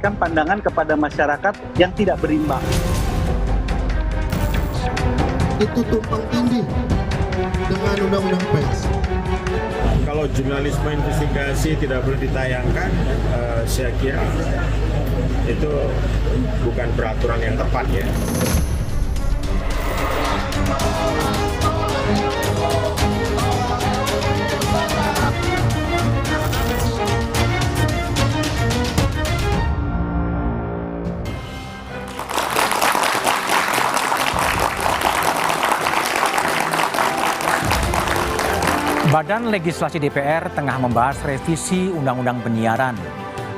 memberikan pandangan kepada masyarakat yang tidak berimbang. Itu tumpang tindih dengan undang-undang pers. Kalau jurnalisme investigasi tidak boleh ditayangkan, saya kira itu bukan peraturan yang tepat ya. Badan Legislasi DPR tengah membahas revisi Undang-Undang Penyiaran.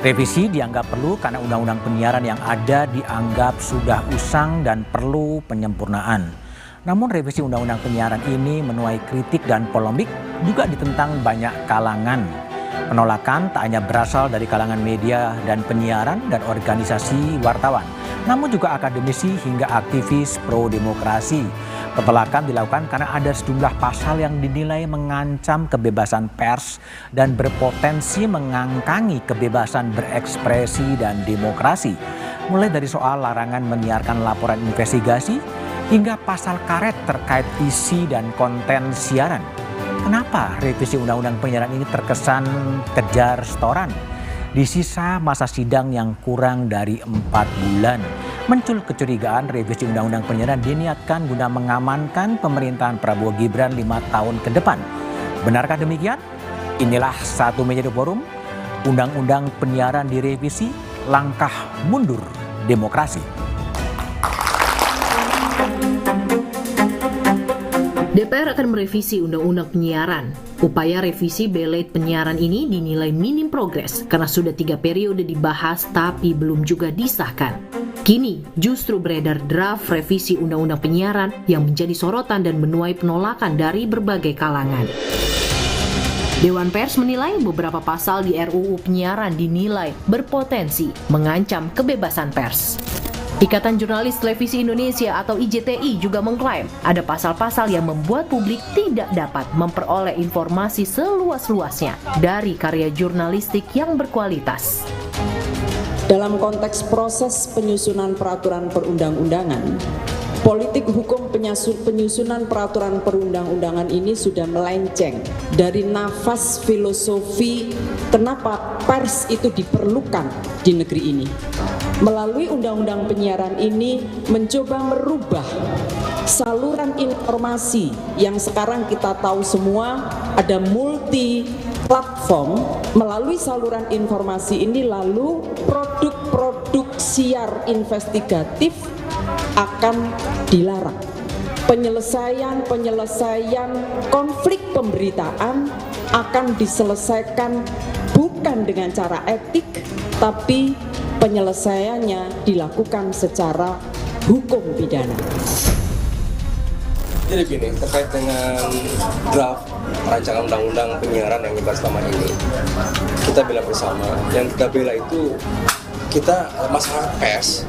Revisi dianggap perlu karena Undang-Undang Penyiaran yang ada dianggap sudah usang dan perlu penyempurnaan. Namun revisi Undang-Undang Penyiaran ini menuai kritik dan polemik juga ditentang banyak kalangan. Penolakan tak hanya berasal dari kalangan media dan penyiaran dan organisasi wartawan, namun juga akademisi hingga aktivis pro-demokrasi. Penolakan dilakukan karena ada sejumlah pasal yang dinilai mengancam kebebasan pers dan berpotensi mengangkangi kebebasan berekspresi dan demokrasi. Mulai dari soal larangan menyiarkan laporan investigasi hingga pasal karet terkait isi dan konten siaran. Kenapa revisi Undang-Undang Penyiaran ini terkesan kejar setoran? Di sisa masa sidang yang kurang dari 4 bulan, muncul kecurigaan revisi Undang-Undang Penyiaran diniatkan guna mengamankan pemerintahan Prabowo Gibran 5 tahun ke depan. Benarkah demikian? Inilah Satu Meja The Forum, Undang-Undang Penyiaran direvisi, langkah mundur demokrasi. DPR akan merevisi Undang-Undang Penyiaran. Upaya revisi belet penyiaran ini dinilai minim progres karena sudah 3 periode dibahas tapi belum juga disahkan. Kini justru beredar draft revisi Undang-Undang Penyiaran yang menjadi sorotan dan menuai penolakan dari berbagai kalangan. Dewan Pers menilai beberapa pasal di RUU Penyiaran dinilai berpotensi mengancam kebebasan pers. Ikatan Jurnalis Televisi Indonesia atau IJTI juga mengklaim ada pasal-pasal yang membuat publik tidak dapat memperoleh informasi seluas-luasnya dari karya jurnalistik yang berkualitas. Dalam konteks proses penyusunan peraturan perundang-undangan, politik hukum penyusunan peraturan perundang-undangan ini sudah melenceng dari nafas filosofi kenapa pers itu diperlukan di negeri ini. Melalui Undang-Undang Penyiaran ini mencoba merubah saluran informasi yang sekarang kita tahu semua ada multi platform. Melalui saluran informasi ini lalu produk-produk siar investigatif akan dilarang. Penyelesaian konflik pemberitaan akan diselesaikan bukan dengan cara etik, tapi penyelesaiannya dilakukan secara hukum pidana. Jadi gini, terkait dengan draft rancangan undang-undang penyiaran yang dibahas selama ini, kita bela bersama. Yang kita bela itu kita masyarakat pers,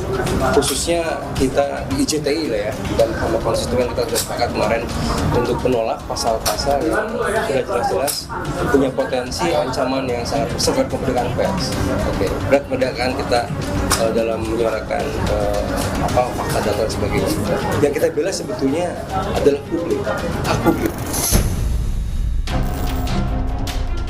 khususnya kita di IJTI lah ya, dan sama konstituen kita sudah sepakat kemarin untuk menolak pasal-pasal yang sudah jelas-jelas punya potensi ancaman yang sangat besar terhadap kemerdekaan pers. Oke, berat kemerdekaan kita dalam menyuarakan fakta data dan sebagainya. Yang kita bela sebetulnya adalah publik, hak publik.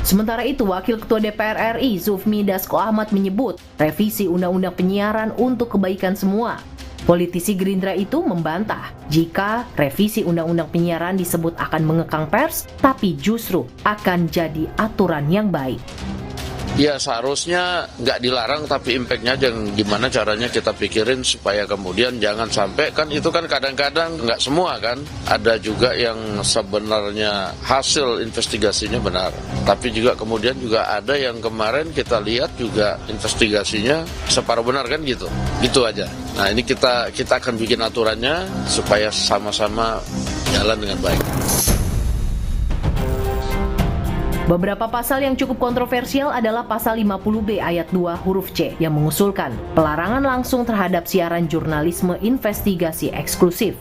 Sementara itu, Wakil Ketua DPR RI Sufmi Dasko Ahmad menyebut revisi Undang-Undang Penyiaran untuk kebaikan semua. Politisi Gerindra itu membantah jika revisi Undang-Undang Penyiaran disebut akan mengekang pers, tapi justru akan jadi aturan yang baik. Ya seharusnya nggak dilarang, tapi impactnya gimana caranya kita pikirin supaya kemudian jangan sampai, kan itu kan kadang-kadang nggak semua kan, ada juga yang sebenarnya hasil investigasinya benar, tapi juga kemudian juga ada yang kemarin kita lihat juga investigasinya separuh benar kan gitu aja. Nah ini kita akan bikin aturannya supaya sama-sama jalan dengan baik. Beberapa pasal yang cukup kontroversial adalah pasal 50B ayat 2 huruf C yang mengusulkan pelarangan langsung terhadap siaran jurnalisme investigasi eksklusif.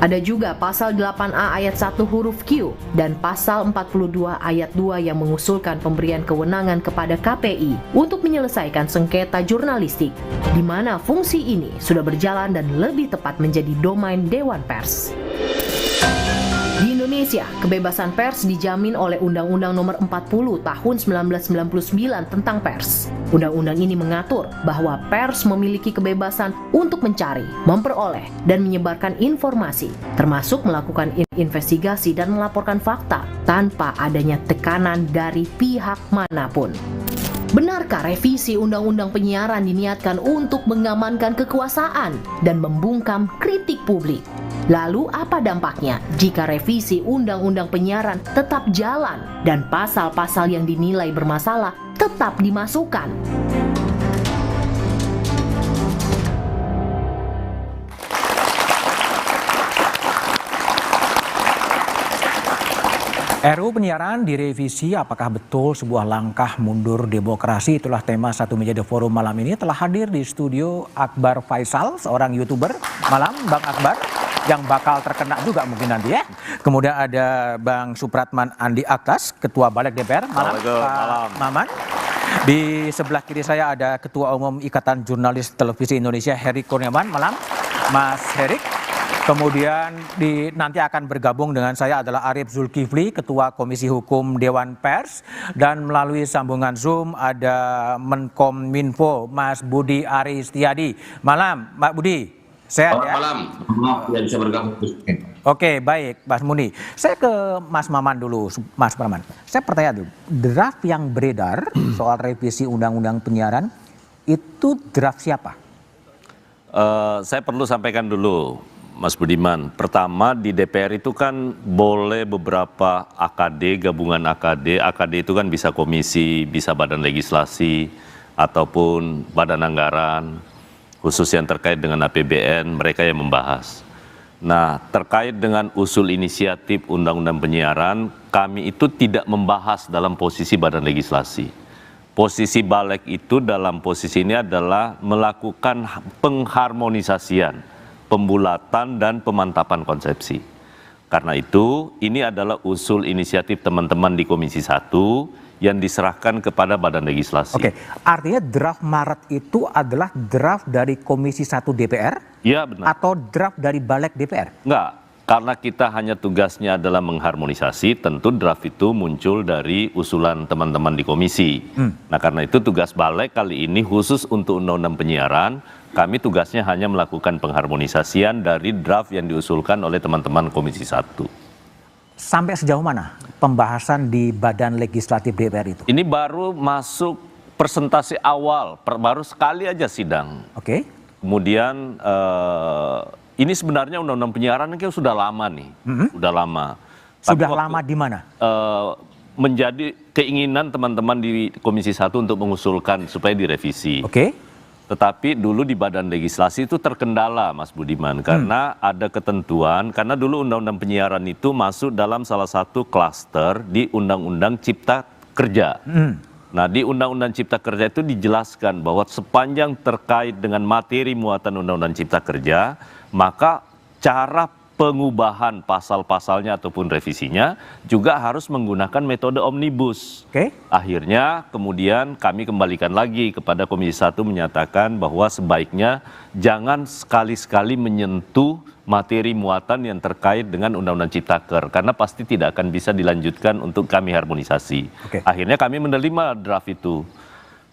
Ada juga pasal 8A ayat 1 huruf Q dan pasal 42 ayat 2 yang mengusulkan pemberian kewenangan kepada KPI untuk menyelesaikan sengketa jurnalistik, di mana fungsi ini sudah berjalan dan lebih tepat menjadi domain Dewan Pers. Di Indonesia, kebebasan pers dijamin oleh Undang-Undang Nomor 40 Tahun 1999 tentang pers. Undang-undang ini mengatur bahwa pers memiliki kebebasan untuk mencari, memperoleh, dan menyebarkan informasi, termasuk melakukan investigasi dan melaporkan fakta tanpa adanya tekanan dari pihak manapun. Benarkah revisi Undang-Undang Penyiaran diniatkan untuk mengamankan kekuasaan dan membungkam kritik publik? Lalu apa dampaknya jika revisi Undang-Undang Penyiaran tetap jalan dan pasal-pasal yang dinilai bermasalah tetap dimasukkan? RUU Penyiaran direvisi, apakah betul sebuah langkah mundur demokrasi? Itulah tema Satu Meja The Forum malam ini. Telah hadir di studio Akbar Faisal, seorang YouTuber. Malam Bang Akbar, yang bakal terkena juga mungkin nanti ya. Kemudian ada Bang Supratman Andi Akas, Ketua Balik DPR. Malam Pak Maman. Di sebelah kiri saya ada Ketua Umum Ikatan Jurnalis Televisi Indonesia, Herik Kurniawan. Malam Mas Herik. Kemudian nanti akan bergabung dengan saya adalah Arief Zulkifli, Ketua Komisi Hukum Dewan Pers. Dan melalui sambungan Zoom ada Menkominfo, Mas Budi Aristiadi. Malam, Mbak Budi. Sehat ya? Malam, tidak bisa bergabung. Oke, baik, Mas Muni. Saya ke Mas Maman dulu, Mas Maman. Saya pertanyaan dulu, draft yang beredar soal revisi Undang-Undang Penyiaran, itu draft siapa? Saya perlu sampaikan dulu, Mas Budiman. Pertama, di DPR itu kan boleh beberapa AKD, gabungan AKD. AKD itu kan bisa komisi, bisa badan legislasi, ataupun badan anggaran, khusus yang terkait dengan APBN, mereka yang membahas. Nah, terkait dengan usul inisiatif Undang-Undang Penyiaran, kami itu tidak membahas dalam posisi badan legislasi. Posisi Balek itu dalam posisi ini adalah melakukan pengharmonisasian, pembulatan dan pemantapan konsepsi. Karena itu, ini adalah usul inisiatif teman-teman di Komisi 1 yang diserahkan kepada badan legislasi. Oke, artinya draft Maret itu adalah draft dari Komisi 1 DPR? Iya, benar. Atau draft dari Balek DPR? Enggak, karena kita hanya tugasnya adalah mengharmonisasi, tentu draft itu muncul dari usulan teman-teman di komisi. Nah, karena itu tugas Balek kali ini khusus untuk Undang-Undang Penyiaran, kami tugasnya hanya melakukan pengharmonisasian dari draft yang diusulkan oleh teman-teman Komisi 1. Sampai sejauh mana pembahasan di badan legislatif DPR itu? Ini baru masuk presentasi awal, baru sekali aja sidang. Oke. Kemudian ini sebenarnya Undang-Undang Penyiaran kan sudah lama nih, sudah lama. Sudah lama di mana? Menjadi keinginan teman-teman di Komisi 1 untuk mengusulkan supaya direvisi. Oke. Tetapi dulu di badan legislasi itu terkendala, Mas Budiman, karena ada ketentuan, karena dulu Undang-Undang Penyiaran itu masuk dalam salah satu klaster di Undang-Undang Cipta Kerja. Nah, di Undang-Undang Cipta Kerja itu dijelaskan bahwa sepanjang terkait dengan materi muatan Undang-Undang Cipta Kerja, maka cara pengubahan pasal-pasalnya ataupun revisinya juga harus menggunakan metode omnibus. Oke. Akhirnya kemudian kami kembalikan lagi kepada Komisi 1 menyatakan bahwa sebaiknya jangan sekali-sekali menyentuh materi muatan yang terkait dengan Undang-Undang Ciptaker karena pasti tidak akan bisa dilanjutkan untuk kami harmonisasi. Oke. Akhirnya kami menerima draft itu.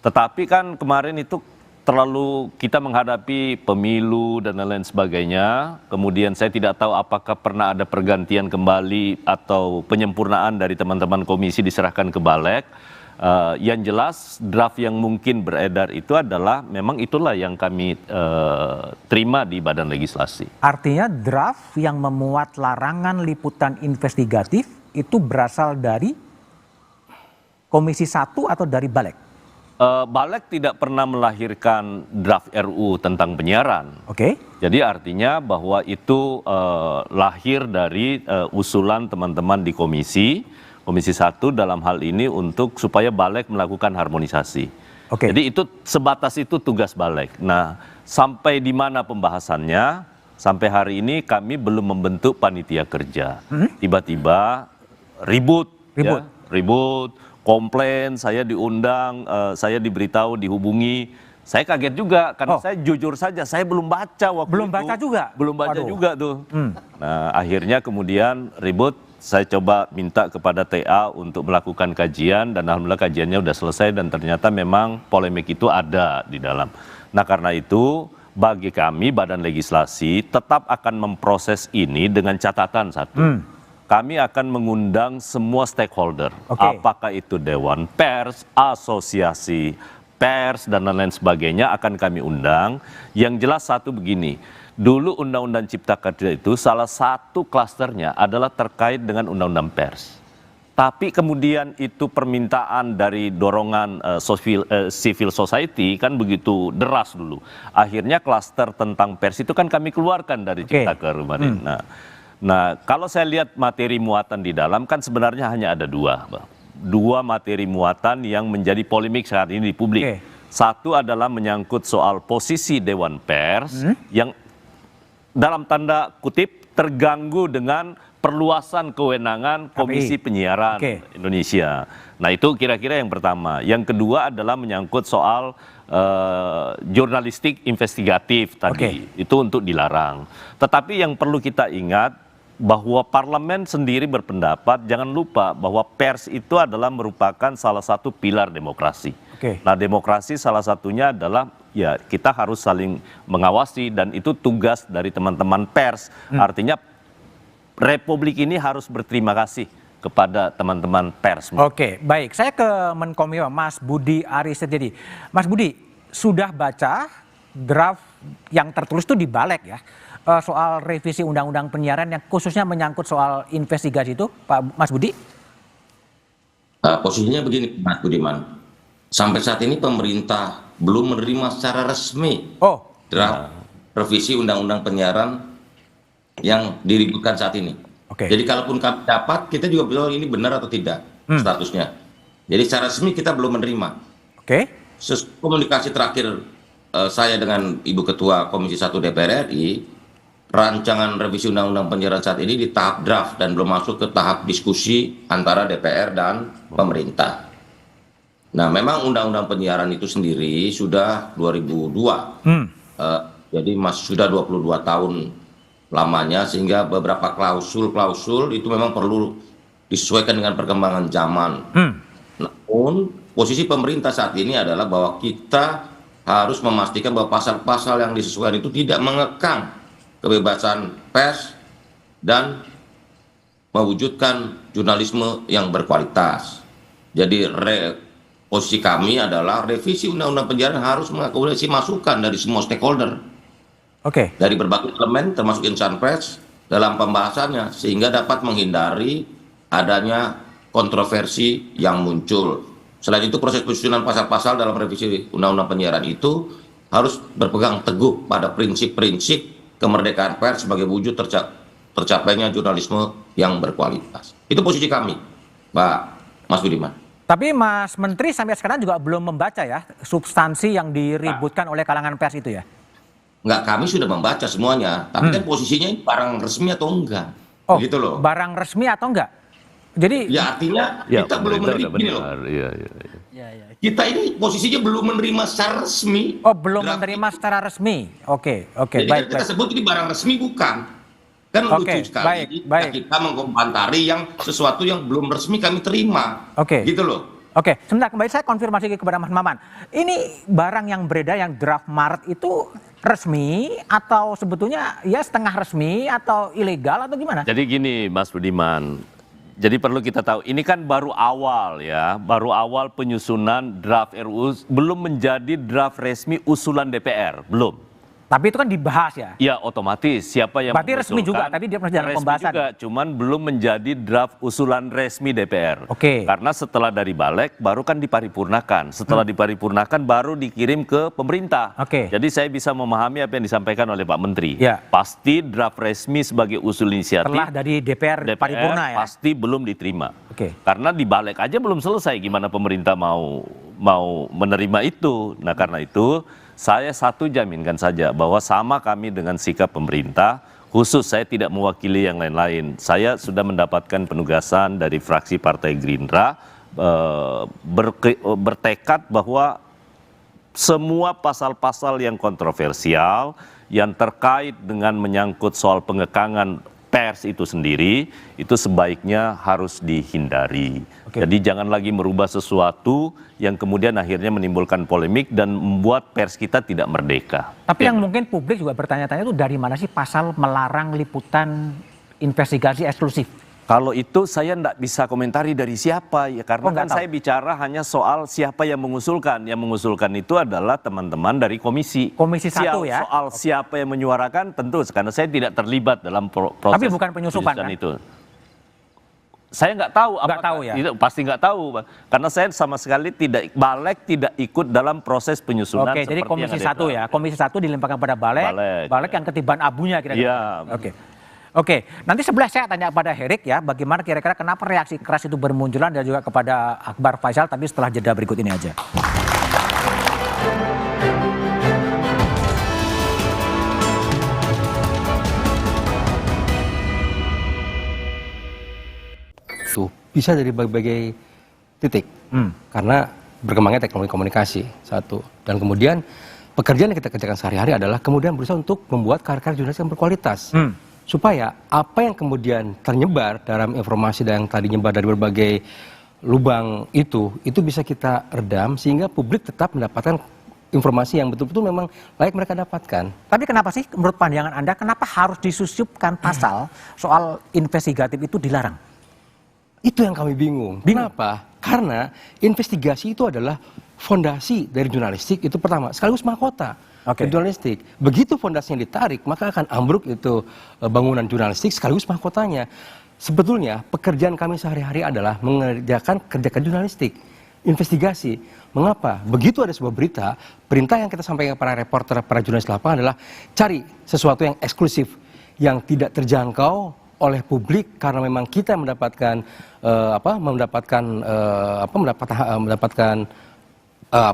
Tetapi kan kemarin itu terlalu kita menghadapi pemilu dan lain-lain sebagainya. Kemudian saya tidak tahu apakah pernah ada pergantian kembali atau penyempurnaan dari teman-teman komisi diserahkan ke Balek. Yang jelas draft yang mungkin beredar itu adalah memang itulah yang kami terima di badan legislasi. Artinya draft yang memuat larangan liputan investigatif itu berasal dari Komisi 1 atau dari Balek? Balek tidak pernah melahirkan draft RUU tentang penyiaran. Oke. Jadi artinya bahwa itu lahir dari usulan teman-teman di komisi Komisi 1 dalam hal ini untuk supaya Balek melakukan harmonisasi. Oke. Jadi itu sebatas itu tugas Balek. Nah, sampai di mana pembahasannya? Sampai hari ini kami belum membentuk panitia kerja. Tiba-tiba ribut, ya, komplain, saya diundang, saya diberitahu, dihubungi. Saya kaget juga karena saya jujur saja, saya belum baca waktu Belum itu. baca juga? Belum baca Waduh. juga tuh. Nah, akhirnya kemudian ribut, saya coba minta kepada TA untuk melakukan kajian dan alhamdulillah kajiannya udah selesai dan ternyata memang polemik itu ada di dalam. Nah, karena itu bagi kami Badan Legislasi tetap akan memproses ini dengan catatan satu. Kami akan mengundang semua stakeholder, apakah itu Dewan Pers, asosiasi pers, dan lain-lain sebagainya akan kami undang. Yang jelas satu begini, dulu Undang-Undang Cipta Kerja itu salah satu klasternya adalah terkait dengan Undang-Undang Pers. Tapi kemudian itu permintaan dari dorongan civil society kan begitu deras dulu. Akhirnya klaster tentang pers itu kan kami keluarkan dari Cipta Kerja kemarin. Nah, kalau saya lihat materi muatan di dalam kan sebenarnya hanya ada dua materi muatan yang menjadi polemik saat ini di publik. Satu adalah menyangkut soal posisi Dewan Pers yang dalam tanda kutip terganggu dengan perluasan kewenangan Komisi Penyiaran Indonesia. Nah, itu kira-kira yang pertama. Yang kedua adalah menyangkut soal jurnalistik investigatif tadi. Itu untuk dilarang. Tetapi yang perlu kita ingat bahwa parlemen sendiri berpendapat, jangan lupa bahwa pers itu adalah merupakan salah satu pilar demokrasi. Nah, demokrasi salah satunya adalah ya kita harus saling mengawasi dan itu tugas dari teman-teman pers. Artinya Republik ini harus berterima kasih kepada teman-teman pers. Oke, baik. Saya ke Menkominfo, Mas Budi Aris Setiadi. Mas Budi, sudah baca draft yang tertulis itu di Balek ya? Soal revisi undang-undang penyiaran yang khususnya menyangkut soal investigasi itu, Pak Mas Budi? Posisinya begini, Mas Budiman. Sampai saat ini pemerintah belum menerima secara resmi draft revisi undang-undang penyiaran yang diributkan saat ini. Jadi kalaupun kami dapat, kita juga belum ini benar atau tidak statusnya. Jadi secara resmi kita belum menerima. Komunikasi terakhir saya dengan Ibu Ketua Komisi 1 DPR RI, rancangan revisi undang-undang penyiaran saat ini di tahap draft dan belum masuk ke tahap diskusi antara DPR dan pemerintah. Nah, memang undang-undang penyiaran itu sendiri sudah 2002. Jadi masih sudah 22 tahun lamanya, sehingga beberapa klausul itu memang perlu disesuaikan dengan perkembangan zaman. Namun posisi pemerintah saat ini adalah bahwa kita harus memastikan bahwa pasal-pasal yang disesuaikan itu tidak mengekang kebebasan pers dan mewujudkan jurnalisme yang berkualitas. Jadi posisi kami adalah revisi undang-undang penyiaran harus mengakomodasi masukan dari semua stakeholder. Dari berbagai elemen termasuk insan pers dalam pembahasannya sehingga dapat menghindari adanya kontroversi yang muncul. Selain itu proses penyusunan pasal-pasal dalam revisi undang-undang penyiaran itu harus berpegang teguh pada prinsip-prinsip kemerdekaan pers sebagai wujud tercapainya jurnalisme yang berkualitas. Itu posisi kami, Pak Mas Budiman. Tapi Mas Menteri sampai sekarang juga belum membaca ya substansi yang diributkan oleh kalangan pers itu ya? Enggak, kami sudah membaca semuanya. Tapi kan posisinya barang resmi atau enggak? Gitu loh. Barang resmi atau enggak? Jadi ya artinya kita belum menerima gini loh. Kita ini posisinya belum menerima secara resmi. Belum menerima secara resmi. Oke, jadi baik. Kita sebut ini barang resmi bukan. Kan lucu sekali. Kita mengkomentari yang sesuatu yang belum resmi kami terima. Gitu loh. Sebentar, kembali saya konfirmasi kepada Mas Maman. Ini barang yang beredar yang draft Maret itu resmi atau sebetulnya ya setengah resmi atau ilegal atau gimana? Jadi gini Mas Budiman, jadi perlu kita tahu ini kan baru awal ya, baru awal penyusunan draft RUU, belum menjadi draft resmi usulan DPR, belum. Tapi itu kan dibahas ya? Ya otomatis siapa yang berarti resmi juga, mengusulkan, tadi dia pernah dalam resmi pembahasan. juga, cuman belum menjadi draft usulan resmi DPR. Oke. Karena setelah dari balik baru kan diparipurnakan. Setelah diparipurnakan baru dikirim ke pemerintah. Oke. Jadi saya bisa memahami apa yang disampaikan oleh Pak Menteri. Ya. Pasti draft resmi sebagai usul inisiatif Setelah dari DPR paripurna ya? pasti belum diterima. Oke. Karena di balik aja belum selesai gimana pemerintah mau menerima itu. Nah karena itu saya satu jaminkan saja bahwa sama kami dengan sikap pemerintah, khusus saya tidak mewakili yang lain-lain. Saya sudah mendapatkan penugasan dari fraksi Partai Gerindra bertekad bahwa semua pasal-pasal yang kontroversial yang terkait dengan menyangkut soal pengekangan pers itu sendiri, itu sebaiknya harus dihindari. Jadi jangan lagi merubah sesuatu yang kemudian akhirnya menimbulkan polemik dan membuat pers kita tidak merdeka. Tapi yang mungkin publik juga bertanya-tanya itu dari mana sih pasal melarang liputan investigasi eksklusif? Kalau itu saya tidak bisa komentari dari siapa ya, karena kan tahu. saya bicara hanya soal siapa yang mengusulkan. Yang mengusulkan itu adalah teman-teman dari komisi. Komisi 1 ya? Soal siapa yang menyuarakan tentu, karena saya tidak terlibat dalam proses. Tapi bukan penyusupan kan? Itu. Saya nggak tahu. Nggak tahu ya? Itu pasti nggak tahu, Bang. Karena saya sama sekali balik tidak ikut dalam proses penyusunan. Oke, jadi Komisi 1 ya. Komisi 1 dilimpahkan pada balik yang ketiban abunya kira-kira. Iya. Oke, nanti sebelah saya tanya pada Herik ya, bagaimana kira-kira kenapa reaksi keras itu bermunculan dan juga kepada Akbar Faisal, tapi setelah jeda berikut ini aja. Bisa dari berbagai titik, karena berkembangnya teknologi komunikasi satu, dan kemudian pekerjaan yang kita kerjakan sehari-hari adalah kemudian berusaha untuk membuat karya-karya jurnalis yang berkualitas, supaya apa yang kemudian ternyebar dalam informasi dan yang tadi nyebar dari berbagai lubang itu bisa kita redam sehingga publik tetap mendapatkan informasi yang betul-betul memang layak mereka dapatkan. Tapi kenapa sih menurut pandangan Anda kenapa harus disusupkan pasal soal investigatif itu dilarang? Itu yang kami bingung. Kenapa? Karena investigasi itu adalah fondasi dari jurnalistik itu pertama, sekaligus mahkota jurnalistik. Begitu fondasinya ditarik, maka akan ambruk itu bangunan jurnalistik sekaligus mahkotanya. Sebetulnya pekerjaan kami sehari-hari adalah mengerjakan kerja jurnalistik, investigasi. Mengapa? Begitu ada sebuah berita, perintah yang kita sampaikan kepada reporter, para jurnalis lapangan adalah cari sesuatu yang eksklusif, yang tidak terjangkau oleh publik karena memang kita mendapatkan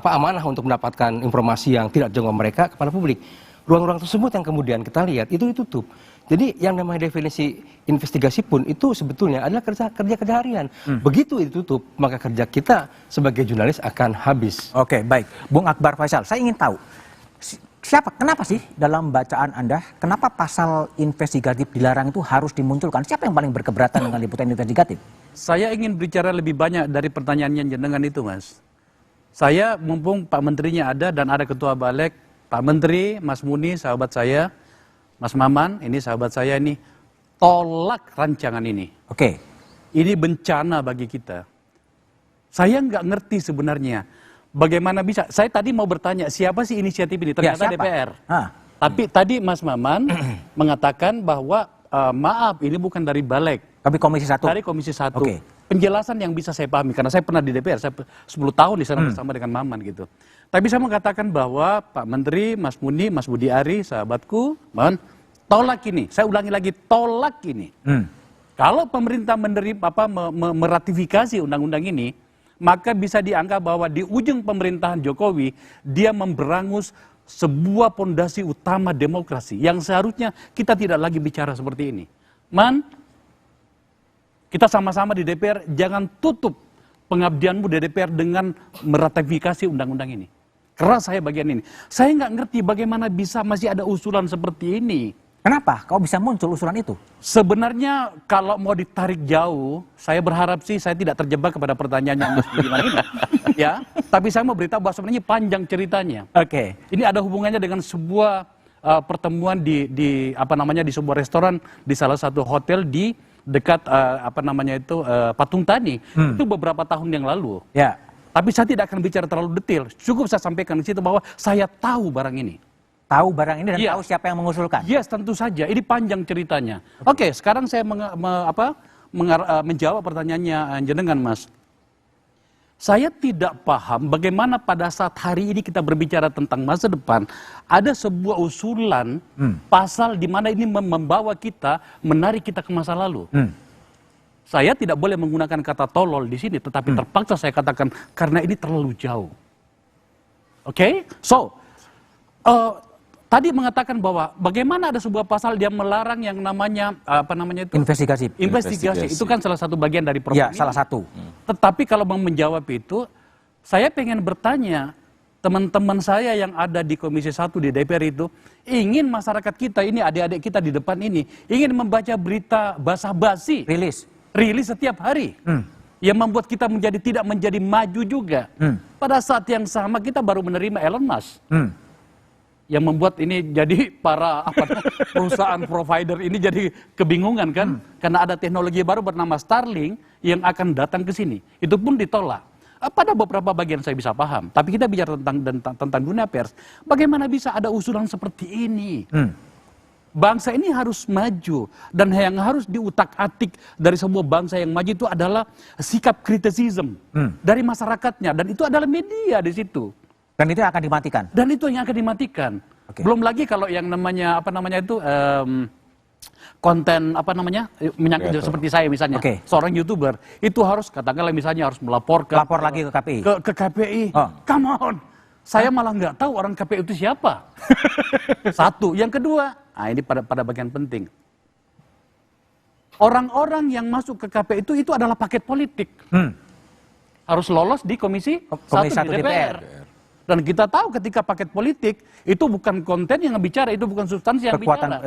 amanah untuk mendapatkan informasi yang tidak jangkau mereka kepada publik. Ruang-ruang tersebut yang kemudian kita lihat itu ditutup. Jadi yang namanya definisi investigasi pun itu sebetulnya adalah kerja harian. Begitu itu ditutup, maka kerja kita sebagai jurnalis akan habis. Oke, baik. Bung Akbar Faisal, saya ingin tahu kenapa sih dalam bacaan Anda, kenapa pasal investigatif dilarang itu harus dimunculkan? Siapa yang paling berkeberatan dengan liputan investigatif? Saya ingin bicara lebih banyak dari pertanyaan yang jenengan itu, Mas. Saya mumpung Pak Menterinya ada dan ada Ketua Balik, Pak Menteri, Mas Muni, sahabat saya, Mas Maman, ini sahabat saya ini, tolak rancangan ini. Oke. Ini bencana bagi kita. Saya nggak ngerti sebenarnya. Bagaimana bisa? Saya tadi mau bertanya siapa sih inisiatif ini? Ternyata DPR. Tapi tadi Mas Maman mengatakan bahwa maaf ini bukan dari Balik. Tapi Komisi 1. Dari Komisi 1. Penjelasan yang bisa saya pahami karena saya pernah di DPR, saya 10 tahun di sana bersama dengan Maman gitu. Tapi saya mengatakan bahwa Pak Menteri, Mas Muni, Mas Budi Ari, sahabatku, tolak ini. Saya ulangi lagi, tolak ini. Kalau pemerintah meratifikasi undang-undang ini, maka bisa dianggap bahwa di ujung pemerintahan Jokowi, dia memberangus sebuah pondasi utama demokrasi yang seharusnya kita tidak lagi bicara seperti ini. Kita sama-sama di DPR, jangan tutup pengabdianmu di DPR dengan meratifikasi undang-undang ini. Keras saya bagian ini. Saya nggak ngerti bagaimana bisa masih ada usulan seperti ini. Kenapa? Kau bisa muncul usulan itu? Sebenarnya kalau mau ditarik jauh, saya berharap sih saya tidak terjebak kepada pertanyaan yang Mas Budiman ini. Ya, tapi saya mau beritahu bahwa sebenarnya panjang ceritanya. Oke. Ini ada hubungannya dengan sebuah pertemuan di sebuah restoran di salah satu hotel di dekat Patung Tani. Itu beberapa tahun yang lalu. Ya. Tapi saya tidak akan bicara terlalu detail. Cukup saya sampaikan di situ bahwa saya tahu barang ini. tahu barang ini dan Iya. tahu siapa yang mengusulkan. Yes, tentu saja. Ini panjang ceritanya. Oke, sekarang saya menjawab pertanyaannya jenengan, Mas. Saya tidak paham bagaimana pada saat hari ini kita berbicara tentang masa depan, ada sebuah usulan pasal di mana ini membawa kita, menarik kita ke masa lalu. Saya tidak boleh menggunakan kata tolol di sini, tetapi terpaksa saya katakan karena ini terlalu jauh. Oke? So, tadi mengatakan bahwa bagaimana ada sebuah pasal dia melarang yang namanya Investigasi. Investigasi. Itu kan salah satu bagian dari program Ya, salah satu. Tetapi kalau mau menjawab itu, saya pengen bertanya, teman-teman saya yang ada di Komisi 1 di DPR itu, ingin masyarakat kita ini, adik-adik kita di depan ini, ingin membaca berita basa-basi. Rilis setiap hari. Yang membuat kita tidak menjadi maju juga. Pada saat yang sama kita baru menerima Elon Musk. Yang membuat ini jadi para perusahaan provider ini jadi kebingungan kan, karena ada teknologi baru bernama Starlink yang akan datang ke sini. Itu pun ditolak. Pada beberapa bagian saya bisa paham, tapi kita bicara tentang dunia pers. Bagaimana bisa ada usulan seperti ini? Bangsa ini harus maju, dan yang harus diutak-atik dari sebuah bangsa yang maju itu adalah sikap kritisisme dari masyarakatnya, dan itu adalah media di situ. Dan itu yang akan dimatikan. Dan itu yang akan dimatikan. Belum lagi kalau yang namanya konten menyangkut seperti saya misalnya, seorang YouTuber itu harus katakanlah misalnya harus lapor lagi ke KPI. Ke KPI. Come on. Saya malah nggak tahu orang KPI itu siapa. Satu, yang kedua, ini pada bagian penting. Orang-orang yang masuk ke KPI itu adalah paket politik. Harus lolos di Komisi 1 di DPR. Dan kita tahu ketika paket politik itu bukan konten yang bicara, itu bukan substansi yang bicara.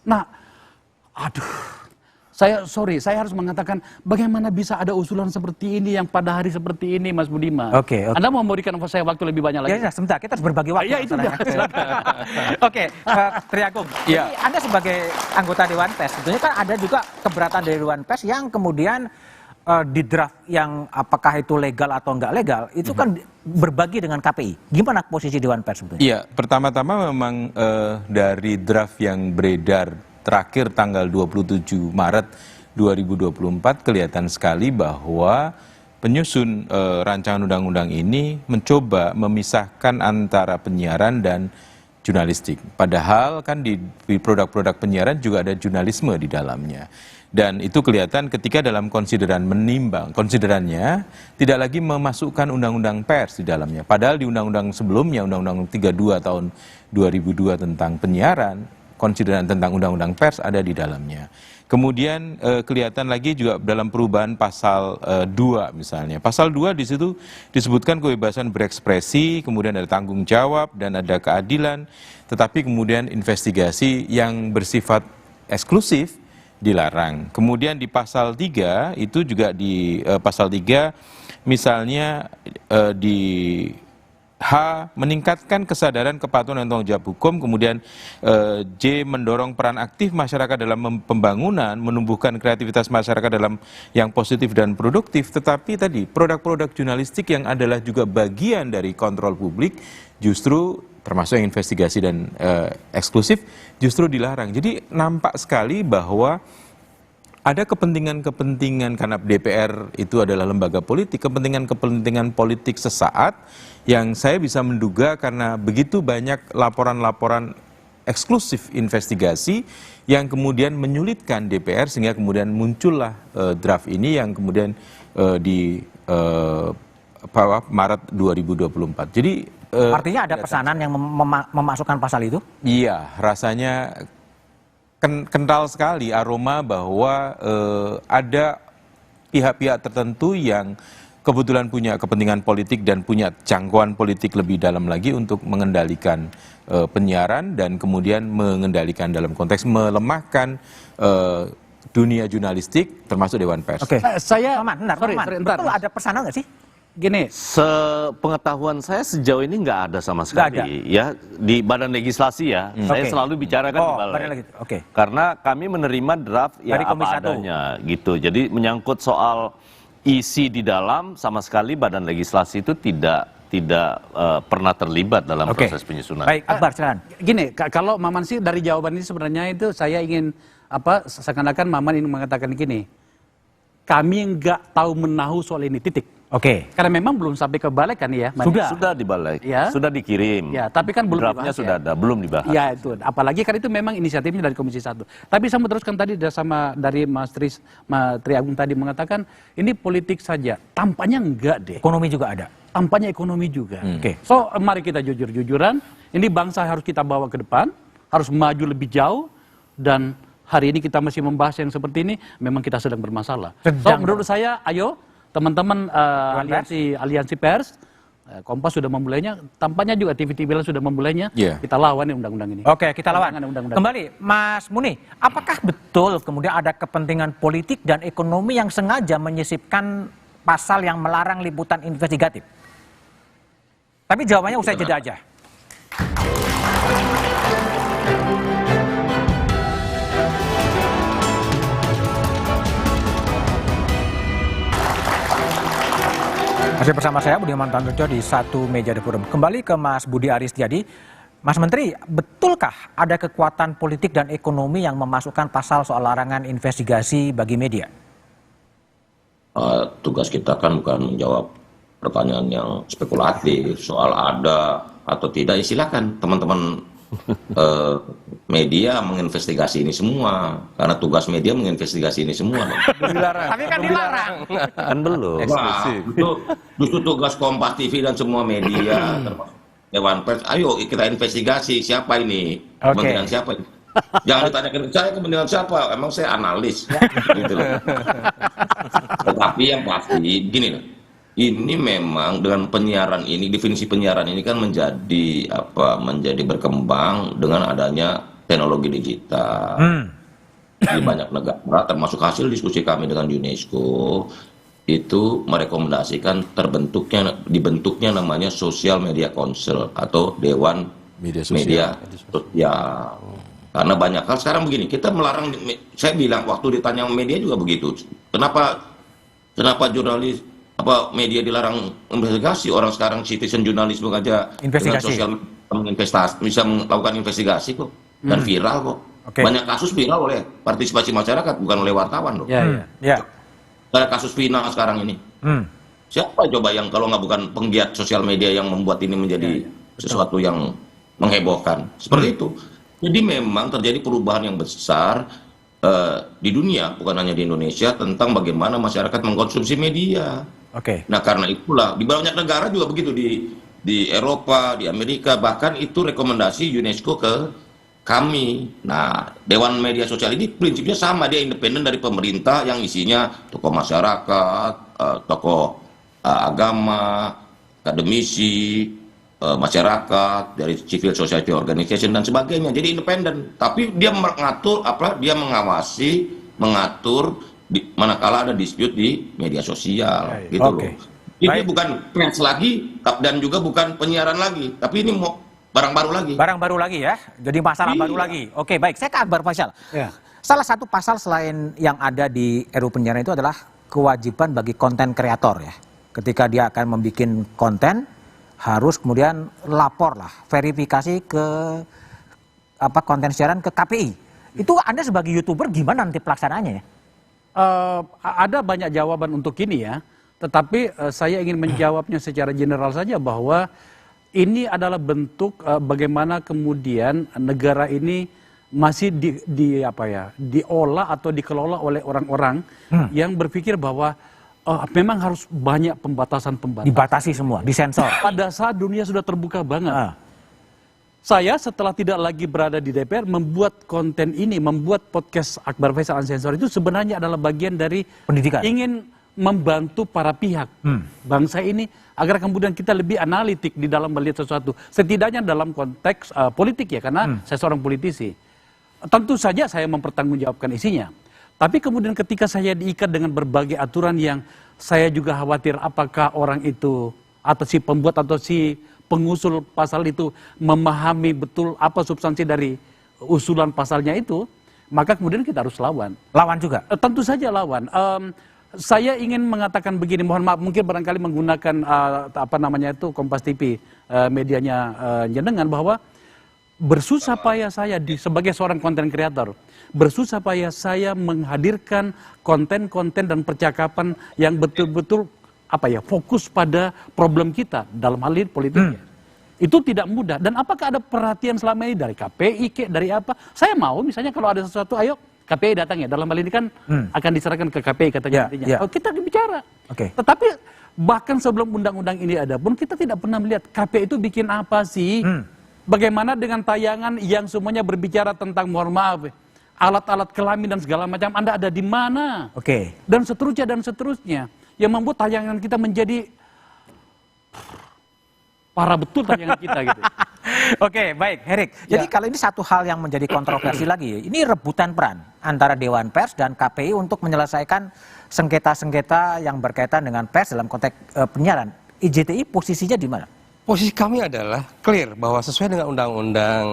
Nah, saya harus mengatakan bagaimana bisa ada usulan seperti ini yang pada hari seperti ini, Mas Budiman. Anda mau memberikan saya waktu lebih banyak lagi? Ya, sebentar, kita harus berbagi waktu. Ya, itu Oke, Triagung. Jadi Anda sebagai anggota Dewan Pers, tentunya kan ada juga keberatan dari Dewan Pers yang kemudian di draft yang apakah itu legal atau enggak legal, itu kan berbagi dengan KPI. Gimana posisi Dewan Pers sebetulnya? Iya, pertama-tama memang dari draft yang beredar terakhir tanggal 27 Maret 2024 kelihatan sekali bahwa penyusun rancangan undang-undang ini mencoba memisahkan antara penyiaran dan jurnalistik. Padahal kan di produk-produk penyiaran juga ada jurnalisme di dalamnya. Dan itu kelihatan ketika dalam konsiderannya tidak lagi memasukkan undang-undang pers di dalamnya. Padahal di undang-undang sebelumnya, undang-undang 32 tahun 2002 tentang penyiaran, konsideran tentang undang-undang pers ada di dalamnya. Kemudian kelihatan lagi juga dalam perubahan pasal 2 misalnya. Pasal 2 di situ disebutkan kebebasan berekspresi, kemudian ada tanggung jawab dan ada keadilan, tetapi kemudian investigasi yang bersifat eksklusif dilarang. Kemudian di pasal 3 itu juga di pasal 3 misalnya di H meningkatkan kesadaran kepatuhan dan tanggung jawab hukum, kemudian J mendorong peran aktif masyarakat dalam pembangunan, menumbuhkan kreativitas masyarakat dalam yang positif dan produktif, tetapi tadi produk-produk jurnalistik yang adalah juga bagian dari kontrol publik justru termasuk yang investigasi dan eksklusif justru dilarang. Jadi nampak sekali bahwa ada kepentingan-kepentingan, karena DPR itu adalah lembaga politik, kepentingan-kepentingan politik sesaat yang saya bisa menduga karena begitu banyak laporan-laporan eksklusif investigasi yang kemudian menyulitkan DPR sehingga kemudian muncullah draft ini yang kemudian di Maret 2024. Jadi artinya ada pesanan yang memasukkan pasal itu? Iya, rasanya kental sekali aroma bahwa ada pihak-pihak tertentu yang kebetulan punya kepentingan politik dan punya jangkauan politik lebih dalam lagi untuk mengendalikan penyiaran dan kemudian mengendalikan dalam konteks melemahkan dunia jurnalistik termasuk Dewan Pers. Oke, betul ada pesanan nggak sih? Gini, sepengetahuan saya sejauh ini nggak ada sama sekali ya di badan legislasi ya. Saya selalu bicarakan di balai. Karena kami menerima draft ya apa adanya gitu. Jadi menyangkut soal isi di dalam sama sekali badan legislasi itu tidak pernah terlibat dalam proses penyusunan. Baik, Akbar, silakan. Gini, kalau Maman sih dari jawaban ini sebenarnya itu saya ingin seakan-akan Maman ini mengatakan gini, kami nggak tahu menahu soal ini, titik. Oke. Karena memang belum sampai ke balik kan ya. Sudah di balik, sudah dikirim. Ya, tapi kan belum draftnya dibahas, sudah ada, belum dibahas. Ya itu, apalagi kan itu memang inisiatifnya dari Komisi 1. Tapi saya mau teruskan tadi dari Mas Tri Agung tadi mengatakan ini politik saja. Tampaknya enggak deh. Ekonomi juga ada. Tampaknya ekonomi juga. Oke. So mari kita jujur-jujuran. Ini bangsa harus kita bawa ke depan, harus maju lebih jauh, dan hari ini kita masih membahas yang seperti ini, memang kita sedang bermasalah. So menurut saya, ayo teman-teman aliansi pers, Kompas sudah memulainya, tampaknya juga TV-TV lain sudah memulainya. Kita lawan undang-undang ini. Oke, kita lawan. Kembali, Mas Muni, apakah betul kemudian ada kepentingan politik dan ekonomi yang sengaja menyisipkan pasal yang melarang liputan investigatif? Tapi jawabannya usai jeda aja. Masih bersama saya Budiman Tantojo di Satu Meja The Forum. Kembali ke Mas Budi Aris Setiadi. Mas Menteri, betulkah ada kekuatan politik dan ekonomi yang memasukkan pasal soal larangan investigasi bagi media? Tugas kita kan bukan menjawab pertanyaan yang spekulatif soal ada atau tidak. Ya silakan teman-teman media menginvestigasi ini semua, karena tugas media menginvestigasi ini semua. Tapi kan dilarang. Kan belum. Justru tugas Kompas TV dan semua media, termasuk Dewan Pers, ayo kita investigasi siapa ini, kementerian siapa ini. Jangan ditanyakan saya kepentingan siapa, emang saya analis. Gitu loh. Tetapi yang pasti gini loh. Ini memang dengan penyiaran ini, definisi penyiaran ini kan menjadi berkembang dengan adanya teknologi digital. Di banyak negara, termasuk hasil diskusi kami dengan UNESCO, itu merekomendasikan dibentuknya namanya Social Media Council atau Dewan Media Sosial. Karena banyak hal sekarang begini, kita melarang, saya bilang waktu ditanya media juga begitu. Kenapa jurnalis media dilarang investigasi? Orang sekarang citizen journalism aja dengan sosial investasi bisa melakukan investigasi kok dan viral kok. Banyak kasus viral oleh partisipasi masyarakat, bukan oleh wartawan loh. Ada kasus final sekarang ini. Siapa coba yang kalau nggak bukan penggiat sosial media yang membuat ini menjadi sesuatu yang menghebohkan seperti itu. Jadi memang terjadi perubahan yang besar di dunia, bukan hanya di Indonesia, tentang bagaimana masyarakat mengkonsumsi media. Nah karena itulah di banyak negara juga begitu, di Eropa, di Amerika, bahkan itu rekomendasi UNESCO ke kami. Nah Dewan Media Sosial ini prinsipnya sama, dia independen dari pemerintah yang isinya tokoh masyarakat, tokoh agama, akademisi, masyarakat, dari civil society organization dan sebagainya. Jadi independen, tapi dia mengatur dia mengatur manakala ada dispute di media sosial, gitu loh. Ini bukan pers lagi dan juga bukan penyiaran lagi, tapi ini mau barang baru lagi. Barang baru lagi ya, jadi masalah baru lagi. Oke, baik, saya ke Akbar Faisal. Salah satu pasal selain yang ada di RUU penyiaran itu adalah kewajiban bagi konten kreator ya. Ketika dia akan membuat konten, harus kemudian lapor lah, verifikasi ke konten siaran ke KPI. Itu Anda sebagai YouTuber gimana nanti pelaksanaannya ya? Ada banyak jawaban untuk ini ya, tetapi saya ingin menjawabnya secara general saja bahwa ini adalah bentuk bagaimana kemudian negara ini masih diolah atau dikelola oleh orang-orang yang berpikir bahwa memang harus banyak pembatasan. Dibatasi semua, disensor. Pada saat dunia sudah terbuka banget. Saya setelah tidak lagi berada di DPR membuat konten ini, membuat podcast Akbar Faisal Unsensor itu sebenarnya adalah bagian dari pendidikan. Ingin membantu para pihak bangsa ini agar kemudian kita lebih analitik di dalam melihat sesuatu. Setidaknya dalam konteks politik ya, karena saya seorang politisi. Tentu saja saya mempertanggungjawabkan isinya. Tapi kemudian ketika saya diikat dengan berbagai aturan yang saya juga khawatir apakah orang itu atau si pembuat atau si pengusul pasal itu memahami betul apa substansi dari usulan pasalnya itu, maka kemudian kita harus lawan. Lawan juga? Tentu saja lawan. Saya ingin mengatakan begini, mohon maaf mungkin barangkali menggunakan Kompas TV medianya jenengan, bahwa bersusah payah saya sebagai seorang konten kreator, bersusah payah saya menghadirkan konten-konten dan percakapan yang betul-betul fokus pada problem kita dalam hal ini politiknya. Itu tidak mudah. Dan apakah ada perhatian selama ini dari KPI dari apa? Saya mau misalnya kalau ada sesuatu, ayo KPI datang ya, dalam hal ini kan akan diserahkan ke KPI katanya nantinya. Oh, kita bicara. Tetapi bahkan sebelum undang-undang ini ada pun kita tidak pernah melihat KPI itu bikin apa sih. Bagaimana dengan tayangan yang semuanya berbicara tentang, mohon maaf, alat-alat kelamin dan segala macam, Anda ada di mana? Dan seterusnya. Yang membuat tayangan kita menjadi parah betul tayangan kita gitu. Oke, baik, Herik. Jadi kalau ini satu hal yang menjadi kontroversi lagi, ini rebutan peran antara Dewan Pers dan KPI untuk menyelesaikan sengketa-sengketa yang berkaitan dengan pers dalam konteks penyiaran. IJTI posisinya di mana? Posisi kami adalah clear bahwa sesuai dengan Undang-Undang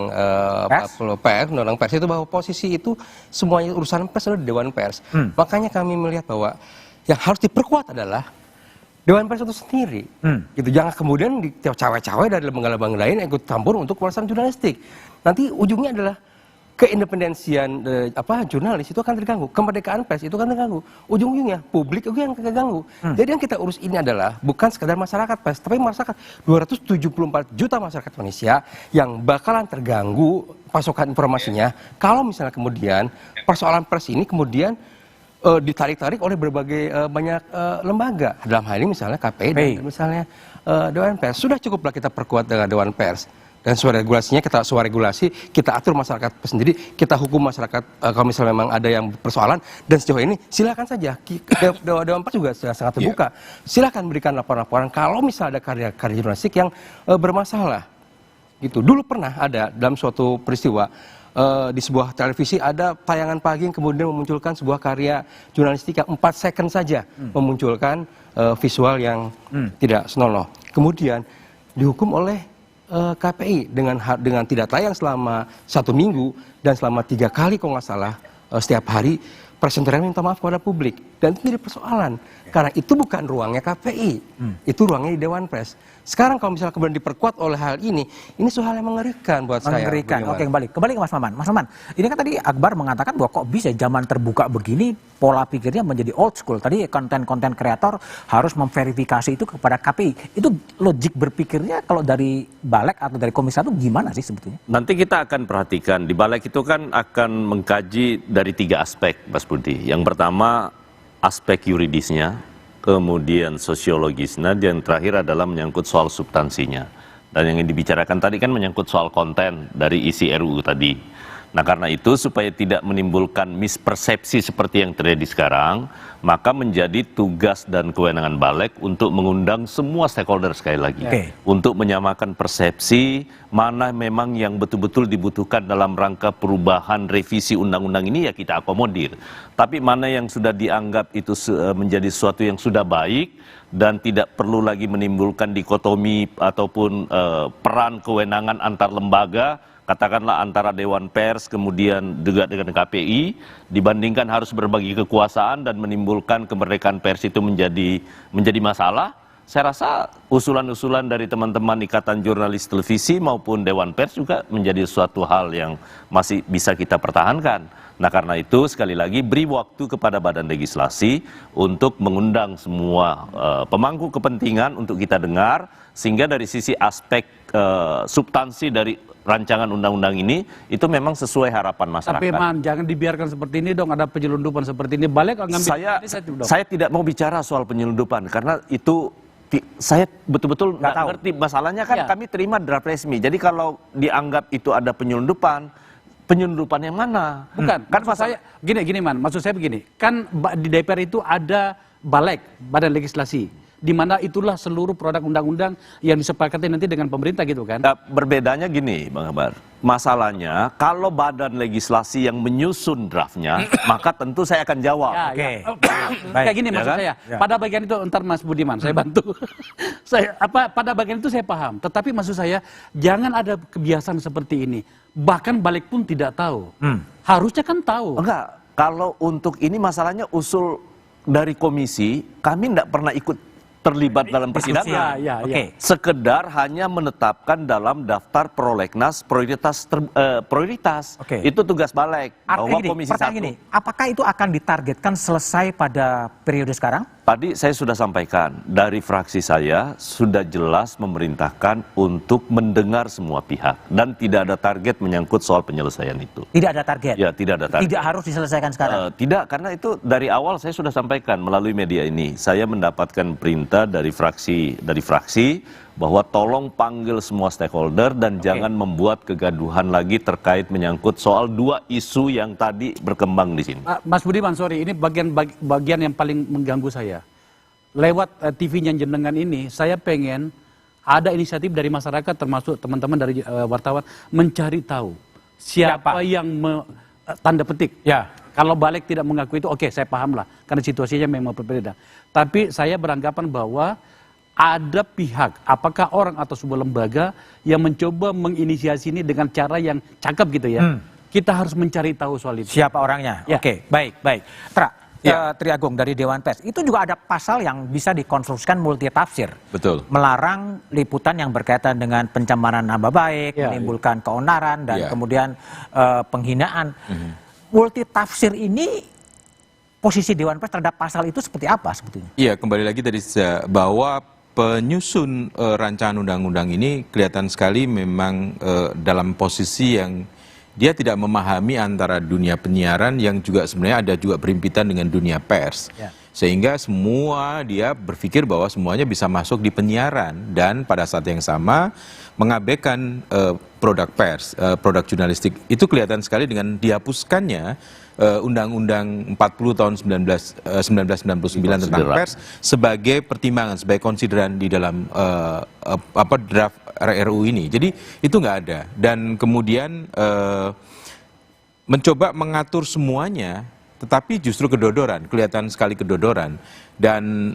40 pers, Undang-Undang Pers itu, bahwa posisi itu semuanya urusan pers adalah di Dewan Pers. Makanya kami melihat bahwa yang harus diperkuat adalah Dewan Pers itu sendiri, gitu. Jangan kemudian cawe-cawe dari lembaga-lembaga lain yang ikut campur untuk urusan jurnalistik. Nanti ujungnya adalah keindependensian jurnalis itu akan terganggu, kemerdekaan pers itu akan terganggu. Ujung-ujungnya publik itu yang terganggu. Jadi yang kita urus ini adalah bukan sekadar masyarakat pers, tapi masyarakat 274 juta masyarakat Indonesia yang bakalan terganggu pasokan informasinya kalau misalnya kemudian persoalan pers ini kemudian ditarik-tarik oleh berbagai banyak lembaga. Dalam hal ini misalnya KPI dan misalnya Dewan Pers. Sudah cukuplah kita perkuat dengan Dewan Pers. Dan sesuai regulasinya, kita atur masyarakat sendiri, kita hukum masyarakat kalau misalnya memang ada yang persoalan. Dan sejauh ini silakan saja, Dewan Pers juga sangat terbuka. Silakan berikan laporan-laporan kalau misalnya ada karya jurnalistik yang bermasalah. Gitu. Dulu pernah ada dalam suatu peristiwa, di sebuah televisi ada tayangan pagi yang kemudian memunculkan sebuah karya jurnalistik yang 4 second saja memunculkan visual yang tidak senonoh. Kemudian dihukum oleh KPI dengan tidak tayang selama 1 minggu dan selama 3 kali kalau nggak salah setiap hari presentasinya minta maaf kepada publik. Dan itu jadi persoalan karena itu bukan ruangnya KPI, itu ruangnya di Dewan Pers. Sekarang kalau misalnya kemudian diperkuat oleh hal ini suatu hal yang mengerikan buat saya. Mengerikan. Oke, kembali ke Mas Maman. Mas Maman, ini kan tadi Akbar mengatakan bahwa kok bisa zaman terbuka begini pola pikirnya menjadi old school. Tadi konten-konten kreator harus memverifikasi itu kepada KPI. Itu logik berpikirnya kalau dari Balek atau dari Komisi 1 gimana sih sebetulnya? Nanti kita akan perhatikan di Balek itu kan akan mengkaji dari 3 aspek, Mas Budi. Yang pertama aspek yuridisnya, kemudian sosiologisnya, dan terakhir adalah menyangkut soal substansinya. Dan yang dibicarakan tadi kan menyangkut soal konten dari isi RUU tadi. Nah karena itu supaya tidak menimbulkan mispersepsi seperti yang terjadi sekarang, maka menjadi tugas dan kewenangan Balek untuk mengundang semua stakeholder sekali lagi. Untuk menyamakan persepsi mana memang yang betul-betul dibutuhkan dalam rangka perubahan revisi undang-undang ini ya kita akomodir. Tapi mana yang sudah dianggap itu menjadi sesuatu yang sudah baik dan tidak perlu lagi menimbulkan dikotomi ataupun peran kewenangan antar lembaga, katakanlah antara Dewan Pers kemudian juga dengan KPI, dibandingkan harus berbagi kekuasaan dan menimbulkan kemerdekaan pers itu menjadi masalah. Saya rasa usulan-usulan dari teman-teman Ikatan Jurnalis Televisi maupun Dewan Pers juga menjadi suatu hal yang masih bisa kita pertahankan. Nah karena itu sekali lagi beri waktu kepada Badan Legislasi untuk mengundang semua pemangku kepentingan untuk kita dengar, sehingga dari sisi aspek substansi dari rancangan undang-undang ini itu memang sesuai harapan masyarakat. Tapi jangan dibiarkan seperti ini dong, ada penyelundupan seperti ini. Balek ngambil saya tidak mau bicara soal penyelundupan karena itu saya betul-betul nggak ngerti masalahnya kan. Kami terima draft resmi. Jadi kalau dianggap itu ada penyelundupan yang mana? Bukan. Kan saya gini Man, maksud saya begini. Kan di DPR itu ada Balek, Badan Legislasi, di mana itulah seluruh produk undang-undang yang disepakati nanti dengan pemerintah gitu kan. Berbedanya gini Bang Akbar, masalahnya kalau Badan Legislasi yang menyusun draftnya, maka tentu saya akan jawab. Kayak gini maksud saya. Pada bagian itu entar Mas Budiman saya bantu. Pada bagian itu saya paham, tetapi maksud saya jangan ada kebiasaan seperti ini. Bahkan Balek pun tidak tahu. Harusnya kan tahu. Enggak, kalau untuk ini masalahnya usul dari komisi, kami tidak pernah ikut terlibat dalam persidangan. Sekedar hanya menetapkan dalam daftar prolegnas prioritas. Itu tugas balik. Bahwa komisi pertanyaan gini, apakah itu akan ditargetkan selesai pada periode sekarang? Tadi saya sudah sampaikan, dari fraksi saya sudah jelas memerintahkan untuk mendengar semua pihak dan tidak ada target menyangkut soal penyelesaian itu. Tidak ada target? Ya, tidak ada target. Tidak harus diselesaikan sekarang? Tidak, karena itu dari awal saya sudah sampaikan melalui media ini. Saya mendapatkan perintah dari fraksi bahwa tolong panggil semua stakeholder dan jangan membuat kegaduhan lagi terkait menyangkut soal dua isu yang tadi berkembang di sini. Mas Budiman, sorry, ini bagian yang paling mengganggu saya. Lewat TV-nya jenengan ini, saya pengen ada inisiatif dari masyarakat, termasuk teman-teman dari wartawan, mencari tahu siapa yang tanda petik. Kalau balik tidak mengaku itu, oke, saya paham lah, karena situasinya memang berbeda. Tapi saya beranggapan bahwa ada pihak, apakah orang atau sebuah lembaga yang mencoba menginisiasi ini dengan cara yang cakep gitu ya. Kita harus mencari tahu soal itu. Siapa orangnya? Oke, baik. Tri Agung dari Dewan Pers, itu juga ada pasal yang bisa dikonstruksikan multitafsir. Betul. Melarang liputan yang berkaitan dengan pencemaran nama baik, menimbulkan keonaran, dan kemudian penghinaan. Multitafsir ini, posisi Dewan Pers terhadap pasal itu seperti apa sebetulnya? Iya, kembali lagi tadi bahwa penyusun rancangan undang-undang ini kelihatan sekali memang dalam posisi yang dia tidak memahami antara dunia penyiaran yang juga sebenarnya ada juga berimpitan dengan dunia pers. Sehingga semua dia berpikir bahwa semuanya bisa masuk di penyiaran dan pada saat yang sama mengabaikan produk pers, produk jurnalistik. Itu kelihatan sekali dengan dihapuskannya Undang-Undang 40 tahun 1999 tentang pers sebagai pertimbangan, sebagai konsideran di dalam draft RUU ini. Jadi itu nggak ada. Dan kemudian mencoba mengatur semuanya, tetapi justru kedodoran, kelihatan sekali kedodoran. Dan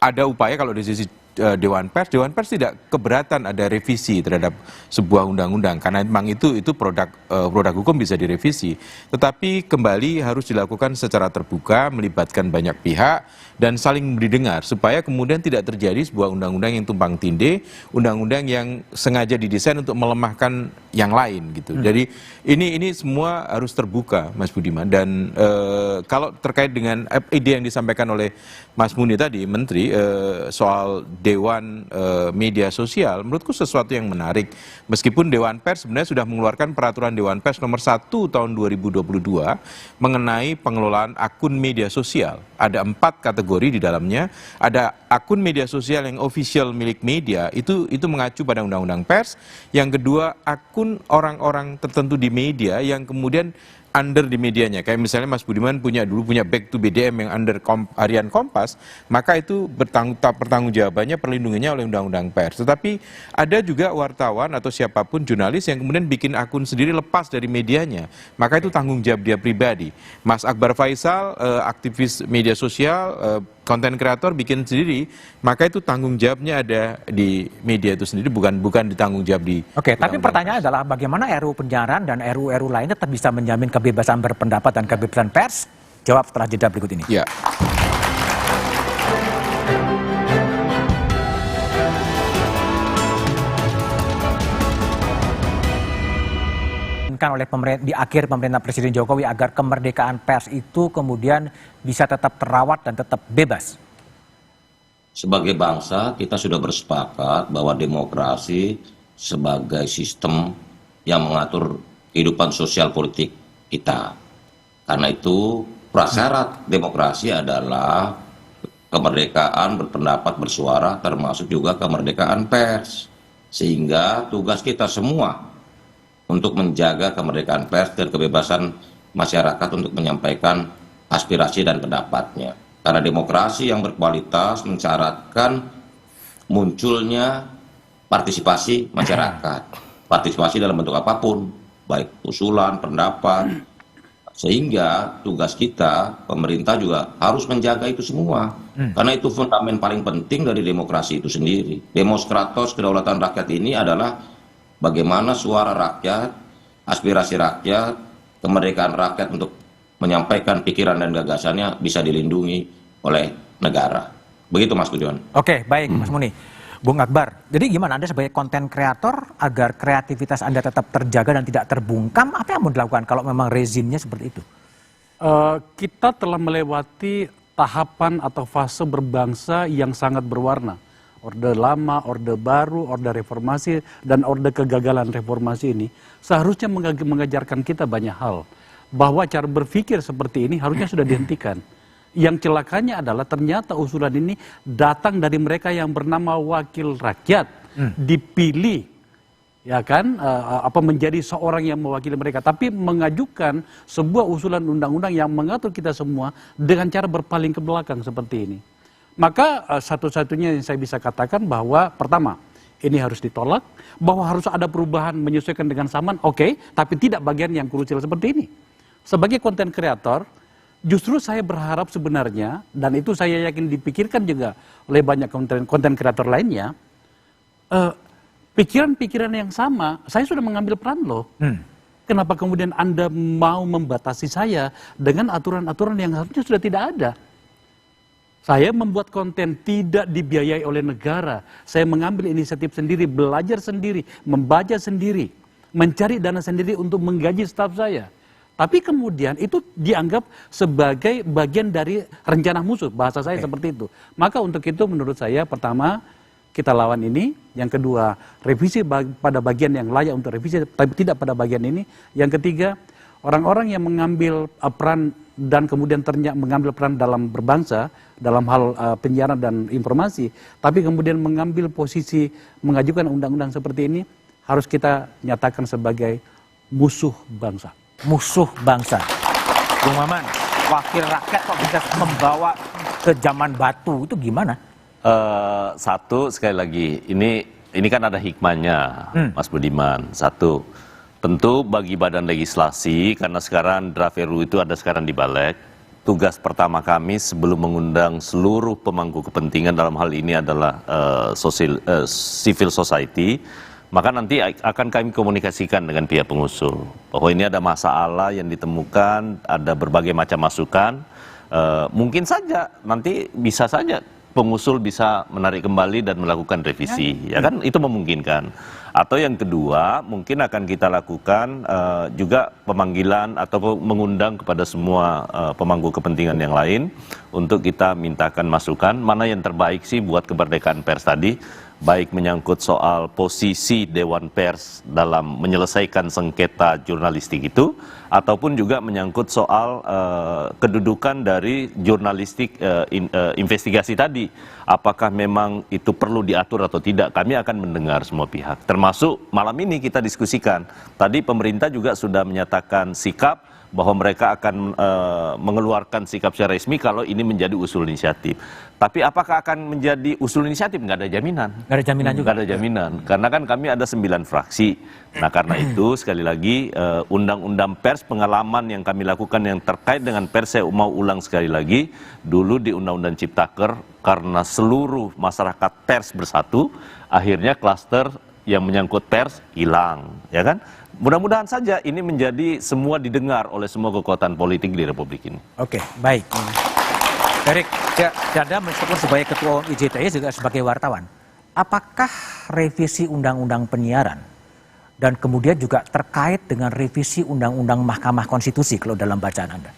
ada upaya kalau di sisi Dewan Pers tidak keberatan ada revisi terhadap sebuah undang-undang karena memang itu produk hukum bisa direvisi, tetapi kembali harus dilakukan secara terbuka, melibatkan banyak pihak dan saling didengar supaya kemudian tidak terjadi sebuah undang-undang yang tumpang tindih, undang-undang yang sengaja didesain untuk melemahkan yang lain gitu. Jadi ini semua harus terbuka, Mas Budiman, dan kalau terkait dengan ide yang disampaikan oleh Mas Muni tadi, Menteri, soal Dewan Media Sosial, menurutku sesuatu yang menarik. Meskipun Dewan Pers sebenarnya sudah mengeluarkan peraturan Dewan Pers nomor 1 tahun 2022 mengenai pengelolaan akun media sosial. Ada 4 kategori di dalamnya. Ada akun media sosial yang official milik media, itu mengacu pada Undang-Undang Pers. Yang kedua, akun orang-orang tertentu di media yang kemudian under di medianya, kayak misalnya Mas Budiman dulu punya Back to BDM yang under harian Kompas, maka itu pertanggungjawabannya perlindungannya oleh Undang-Undang Pers. Tetapi ada juga wartawan atau siapapun jurnalis yang kemudian bikin akun sendiri lepas dari medianya, maka itu tanggung jawab dia pribadi. Mas Akbar Faisal, aktivis media sosial, konten kreator bikin sendiri, maka itu tanggung jawabnya ada di media itu sendiri, bukan ditanggung jawab di. Oke, tapi pertanyaannya adalah bagaimana RUU penyiaran dan RUU lainnya tetap bisa menjamin kebebasan berpendapat dan kebebasan pers? Jawab setelah jeda berikut ini. Ya. Oleh di akhir pemerintah Presiden Jokowi agar kemerdekaan pers itu kemudian bisa tetap terawat dan tetap bebas. Sebagai bangsa kita sudah bersepakat bahwa demokrasi sebagai sistem yang mengatur kehidupan sosial politik kita. Karena itu prasyarat demokrasi adalah kemerdekaan berpendapat, bersuara, termasuk juga kemerdekaan pers. Sehingga tugas kita semua untuk menjaga kemerdekaan pers dan kebebasan masyarakat untuk menyampaikan aspirasi dan pendapatnya. Karena demokrasi yang berkualitas mensyaratkan munculnya partisipasi masyarakat. Partisipasi dalam bentuk apapun, baik usulan, pendapat. Sehingga tugas kita, pemerintah juga harus menjaga itu semua. Karena itu fundament paling penting dari demokrasi itu sendiri. Demos kratos kedaulatan rakyat ini adalah bagaimana suara rakyat, aspirasi rakyat, kemerdekaan rakyat untuk menyampaikan pikiran dan gagasannya bisa dilindungi oleh negara. Begitu Mas Budiman. Oke, baik Mas Muni. Bung Akbar, jadi gimana Anda sebagai konten kreator agar kreativitas Anda tetap terjaga dan tidak terbungkam, apa yang mau dilakukan kalau memang rezimnya seperti itu? Kita telah melewati tahapan atau fase berbangsa yang sangat berwarna. Orde lama, orde baru, orde reformasi, dan orde kegagalan reformasi ini seharusnya mengajarkan kita banyak hal. Bahwa cara berpikir seperti ini harusnya sudah dihentikan. Yang celakanya adalah ternyata usulan ini datang dari mereka yang bernama wakil rakyat, dipilih, ya kan, menjadi seorang yang mewakili mereka, tapi mengajukan sebuah usulan undang-undang yang mengatur kita semua dengan cara berpaling ke belakang seperti ini. Maka satu-satunya yang saya bisa katakan bahwa pertama, ini harus ditolak, bahwa harus ada perubahan menyesuaikan dengan zaman, oke, tapi tidak bagian yang krusial seperti ini. Sebagai konten kreator, justru saya berharap sebenarnya, dan itu saya yakin dipikirkan juga oleh banyak konten kreator lainnya, pikiran-pikiran yang sama, saya sudah mengambil peran loh. Kenapa kemudian Anda mau membatasi saya dengan aturan-aturan yang harusnya sudah tidak ada? Saya membuat konten tidak dibiayai oleh negara. Saya mengambil inisiatif sendiri, belajar sendiri, membaca sendiri, mencari dana sendiri untuk menggaji staf saya. Tapi kemudian itu dianggap sebagai bagian dari rencana musuh, bahasa saya seperti itu. Maka untuk itu menurut saya pertama kita lawan ini, yang kedua revisi pada bagian yang layak untuk revisi tapi tidak pada bagian ini. Yang ketiga, orang-orang yang mengambil peran dan kemudian mengambil peran dalam berbangsa, dalam hal penyiaran dan informasi, tapi kemudian mengambil posisi mengajukan undang-undang seperti ini, harus kita nyatakan sebagai musuh bangsa. Musuh bangsa. Bung Maman, wakil rakyat kok bisa membawa ke zaman batu, itu gimana? Satu, sekali lagi, ini kan ada hikmahnya, Mas Budiman. Satu, tentu bagi badan legislasi, karena sekarang draft RUU itu ada sekarang di Balek, tugas pertama kami sebelum mengundang seluruh pemangku kepentingan dalam hal ini adalah civil society, maka nanti akan kami komunikasikan dengan pihak pengusul bahwa ini ada masalah yang ditemukan, ada berbagai macam masukan, mungkin saja nanti bisa saja pengusul bisa menarik kembali dan melakukan revisi, ya kan, itu memungkinkan. Atau yang kedua, mungkin akan kita lakukan juga pemanggilan atau mengundang kepada semua pemangku kepentingan yang lain untuk kita mintakan masukan mana yang terbaik sih buat kemerdekaan pers tadi, baik menyangkut soal posisi Dewan Pers dalam menyelesaikan sengketa jurnalistik itu, ataupun juga menyangkut soal kedudukan dari jurnalistik investigasi tadi. Apakah memang itu perlu diatur atau tidak? Kami akan mendengar semua pihak. Termasuk malam ini kita diskusikan. Tadi pemerintah juga sudah menyatakan sikap bahwa mereka akan mengeluarkan sikap secara resmi kalau ini menjadi usul inisiatif. Tapi apakah akan menjadi usul inisiatif? Nggak ada jaminan. Nggak ada jaminan juga? Nggak ada jaminan. Karena kan kami ada 9 fraksi. Nah karena itu sekali lagi undang-undang pers, pengalaman yang kami lakukan yang terkait dengan pers, saya mau ulang sekali lagi. Dulu di Undang-Undang Ciptaker, karena seluruh masyarakat pers bersatu, akhirnya klaster yang menyangkut pers hilang, ya kan? Mudah-mudahan saja ini menjadi semua didengar oleh semua kekuatan politik di Republik ini. Oke, baik. Erik, Anda meskipun sebagai Ketua IJTI juga sebagai wartawan, apakah revisi Undang-Undang Penyiaran dan kemudian juga terkait dengan revisi Undang-Undang Mahkamah Konstitusi kalau dalam bacaan Anda?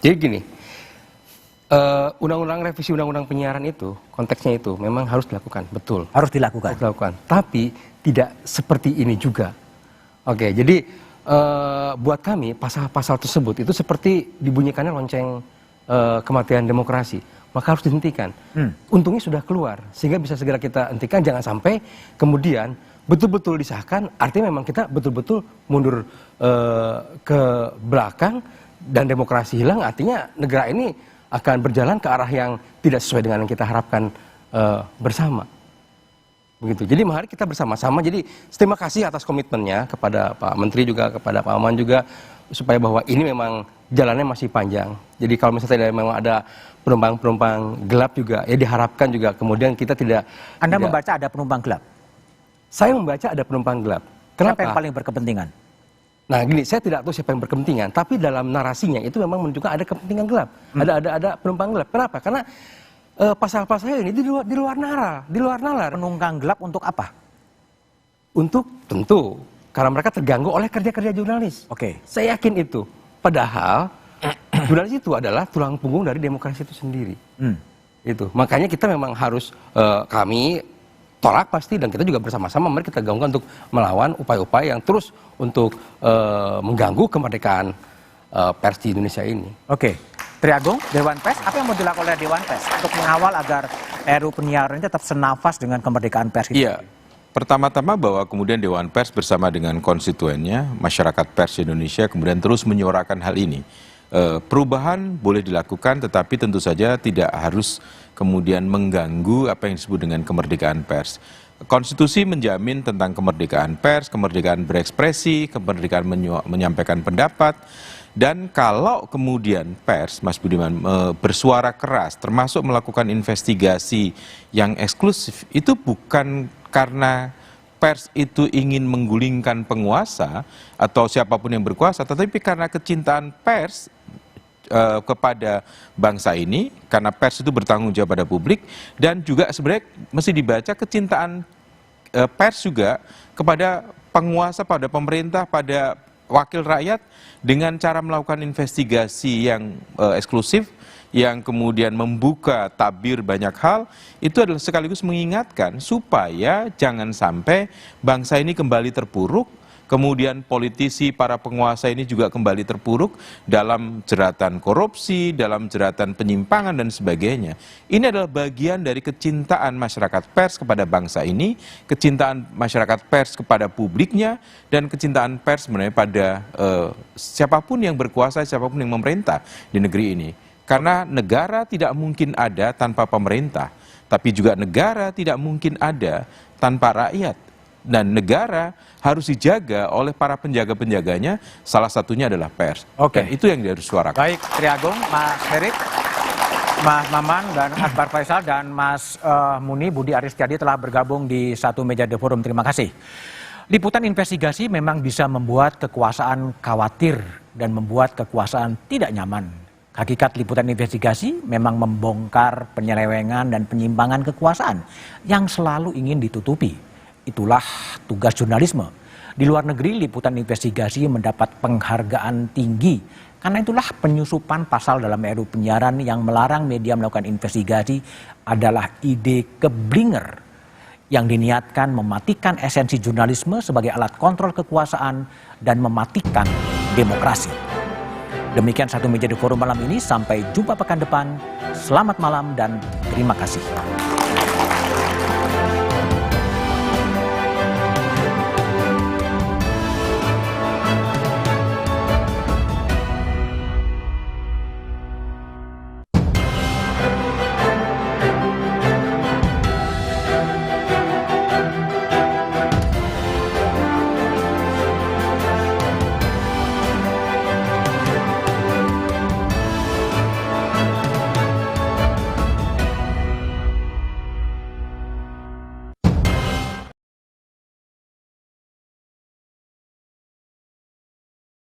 Jadi gini, revisi Undang-Undang Penyiaran itu, konteksnya itu memang harus dilakukan, betul. Harus dilakukan? Harus dilakukan, tapi tidak seperti ini juga. Oke, jadi buat kami pasal-pasal tersebut itu seperti dibunyikannya lonceng kematian demokrasi, maka harus dihentikan. Untungnya sudah keluar, sehingga bisa segera kita hentikan, jangan sampai kemudian betul-betul disahkan, artinya memang kita betul-betul mundur ke belakang dan demokrasi hilang, artinya negara ini akan berjalan ke arah yang tidak sesuai dengan yang kita harapkan bersama. Begitu. Jadi mari kita bersama-sama. Jadi terima kasih atas komitmennya kepada Pak Menteri juga, kepada Pak Aman juga, supaya bahwa ini memang jalannya masih panjang. Jadi kalau misalnya memang ada penumpang-penumpang gelap juga, ya diharapkan juga kemudian kita tidak... Anda membaca ada penumpang gelap? Saya membaca ada penumpang gelap. Kenapa? Siapa yang paling berkepentingan? Nah gini, saya tidak tahu siapa yang berkepentingan, tapi dalam narasinya itu memang menunjukkan ada kepentingan gelap, ada penumpang gelap. Kenapa? Karena pasal-pasal ini di luar nalar. Penumpang gelap untuk apa? Untuk tentu karena mereka terganggu oleh kerja-kerja jurnalis. Oke. Saya yakin itu. Padahal jurnalis itu adalah tulang punggung dari demokrasi itu sendiri. Itu. Makanya kita memang harus kami tolak pasti, dan kita juga bersama-sama mari kita gaungkan untuk melawan upaya-upaya yang terus untuk mengganggu kemerdekaan pers di Indonesia ini. Oke. Triagung, Dewan Pers, apa yang mau dilakukan oleh Dewan Pers untuk mengawal agar RUU penyiaran ini tetap senafas dengan kemerdekaan pers itu? Iya. Pertama-tama bahwa kemudian Dewan Pers bersama dengan konstituennya, masyarakat pers Indonesia kemudian terus menyuarakan hal ini. Perubahan boleh dilakukan, tetapi tentu saja tidak harus kemudian mengganggu apa yang disebut dengan kemerdekaan pers. Konstitusi menjamin tentang kemerdekaan pers, kemerdekaan berekspresi, kemerdekaan menyampaikan pendapat. Dan kalau kemudian pers, Mas Budiman, bersuara keras, termasuk melakukan investigasi yang eksklusif, itu bukan karena pers itu ingin menggulingkan penguasa atau siapapun yang berkuasa, tetapi karena kecintaan pers kepada bangsa ini, karena pers itu bertanggung jawab pada publik, dan juga sebenarnya mesti dibaca kecintaan pers juga kepada penguasa, pada pemerintah, pada wakil rakyat, dengan cara melakukan investigasi yang eksklusif, yang kemudian membuka tabir banyak hal, itu adalah sekaligus mengingatkan supaya jangan sampai bangsa ini kembali terpuruk, kemudian politisi, para penguasa ini juga kembali terpuruk dalam jeratan korupsi, dalam jeratan penyimpangan dan sebagainya. Ini adalah bagian dari kecintaan masyarakat pers kepada bangsa ini, kecintaan masyarakat pers kepada publiknya, dan kecintaan pers sebenarnya pada siapapun yang berkuasa, siapapun yang memerintah di negeri ini. Karena negara tidak mungkin ada tanpa pemerintah, tapi juga negara tidak mungkin ada tanpa rakyat. Dan negara harus dijaga oleh para penjaga-penjaganya, salah satunya adalah pers. Oke. Dan itu yang harus suarakan. Baik, Triagung, Mas Herik, Mas Maman, dan Akbar Faisal, dan Mas Muni, Budi Aristiadi telah bergabung di satu meja The Forum. Terima kasih. Liputan investigasi memang bisa membuat kekuasaan khawatir dan membuat kekuasaan tidak nyaman. Hakikat liputan investigasi memang membongkar penyelewengan dan penyimpangan kekuasaan yang selalu ingin ditutupi. Itulah tugas jurnalisme. Di luar negeri, liputan investigasi mendapat penghargaan tinggi. Karena itulah penyusupan pasal dalam RUU penyiaran yang melarang media melakukan investigasi adalah ide keblinger yang diniatkan mematikan esensi jurnalisme sebagai alat kontrol kekuasaan dan mematikan demokrasi. Demikian satu meja The Forum malam ini. Sampai jumpa pekan depan. Selamat malam dan terima kasih.